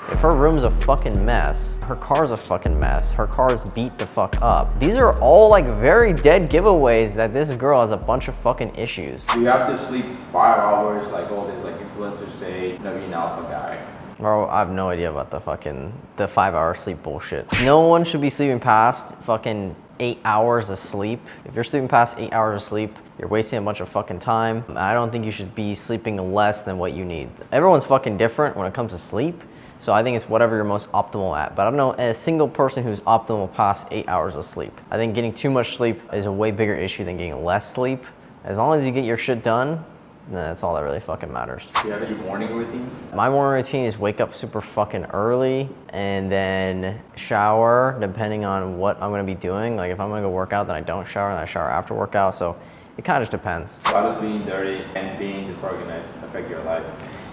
If her room's a fucking mess, her car's a fucking mess, her car's beat the fuck up. These are all like very dead giveaways that this girl has a bunch of fucking issues. You have to sleep 5 hours like all these like influencers say, you know, be an alpha guy. Bro, I have no idea about the 5-hour sleep bullshit. No one should be sleeping past fucking 8 hours of sleep. If you're sleeping past 8 hours of sleep, you're wasting a bunch of fucking time. I don't think you should be sleeping less than what you need. Everyone's fucking different when it comes to sleep. So I think it's whatever you're most optimal at. But I don't know a single person who's optimal past 8 hours of sleep. I think getting too much sleep is a way bigger issue than getting less sleep. As long as you get your shit done, that's all that really fucking matters. Do you have any morning routine? My morning routine is wake up super fucking early and then shower depending on what I'm gonna be doing. Like if I'm gonna go work out, then I don't shower and I shower after workout. So it kind of just depends. How does being dirty and being disorganized affect your life?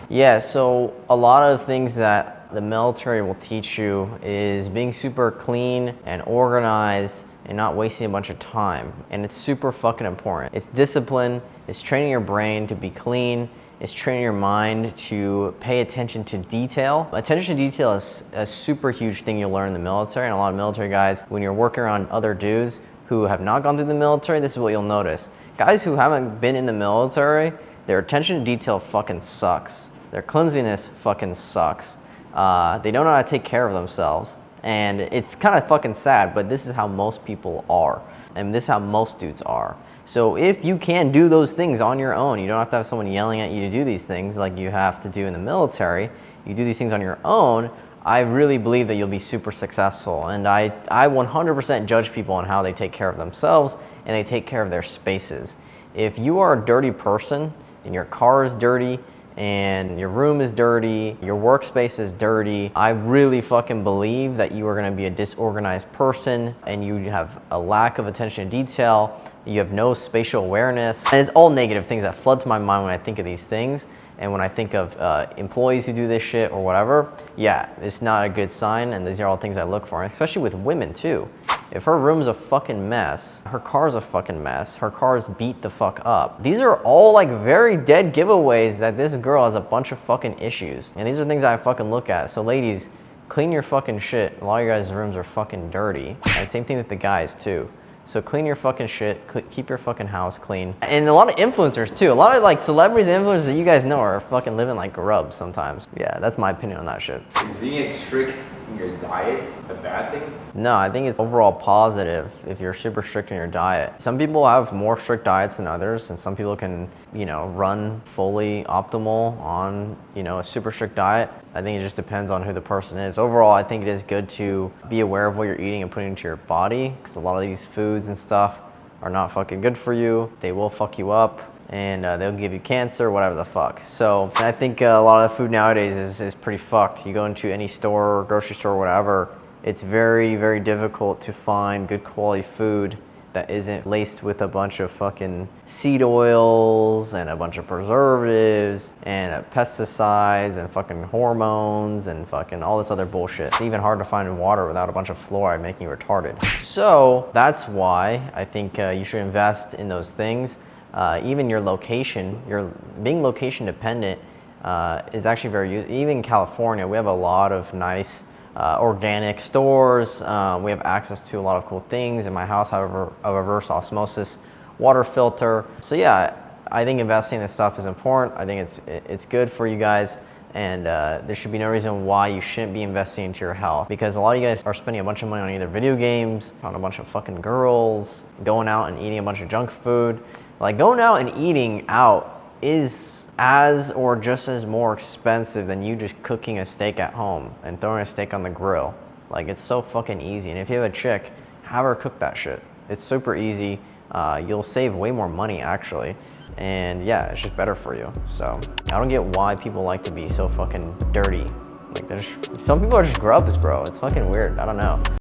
Yeah, so a lot of things that the military will teach you is being super clean and organized and not wasting a bunch of time. And it's super fucking important. It's discipline, it's training your brain to be clean, it's training your mind to pay attention to detail. Attention to detail is a super huge thing you'll learn in the military, and a lot of military guys, when you're working around other dudes who have not gone through the military, this is what you'll notice. Guys who haven't been in the military, their attention to detail fucking sucks. Their cleanliness fucking sucks. They don't know how to take care of themselves. And it's kind of fucking sad, but this is how most people are. And this is how most dudes are. So if you can do those things on your own, you don't have to have someone yelling at you to do these things like you have to do in the military. You do these things on your own, I really believe that you'll be super successful. And I 100% judge people on how they take care of themselves and they take care of their spaces. If you are a dirty person and your car is dirty, and your room is dirty, your workspace is dirty, I really fucking believe that you are gonna be a disorganized person and you have a lack of attention to detail, you have no spatial awareness, and it's all negative things that flood to my mind when I think of these things. And when I think of employees who do this shit or whatever, yeah, it's not a good sign, and these are all things I look for, especially with women too. If her room's a fucking mess, her car's a fucking mess, her car's beat the fuck up. These are all like very dead giveaways that this girl has a bunch of fucking issues. And these are things I fucking look at. So ladies, clean your fucking shit. A lot of your guys' rooms are fucking dirty. And same thing with the guys too. So clean your fucking shit, keep your fucking house clean. And a lot of influencers too. A lot of like celebrities and influencers that you guys know are fucking living like grubs sometimes. Yeah, that's my opinion on that shit. Is being strict in your diet a bad thing? No, I think it's overall positive if you're super strict in your diet. Some people have more strict diets than others, and some people can, you know, run fully optimal on, you know, a super strict diet. I think it just depends on who the person is. Overall, I think it is good to be aware of what you're eating and putting into your body, because a lot of these foods and stuff are not fucking good for you. They will fuck you up, and they'll give you cancer, whatever the fuck. So I think a lot of the food nowadays is pretty fucked. You go into any store, grocery store, whatever, it's very, very difficult to find good quality food that isn't laced with a bunch of fucking seed oils and a bunch of preservatives and pesticides and fucking hormones and fucking all this other bullshit. It's even hard to find water without a bunch of fluoride making you retarded. So that's why I think you should invest in those things. Even your location, being location dependent is actually very useful. Even in California, we have a lot of nice organic stores. We have access to a lot of cool things. In my house, I have a reverse osmosis water filter. So yeah, I think investing in this stuff is important. I think it's good for you guys, and there should be no reason why you shouldn't be investing into your health, because a lot of you guys are spending a bunch of money on either video games, on a bunch of fucking girls, going out and eating a bunch of junk food. Like, going out and eating out is as or just as more expensive than you just cooking a steak at home and throwing a steak on the grill. Like, it's so fucking easy. And if you have a chick, have her cook that shit. It's super easy. You'll save way more money actually. And yeah, it's just better for you. So I don't get why people like to be so fucking dirty. Like, some people are just grubs, bro. It's fucking weird. I don't know.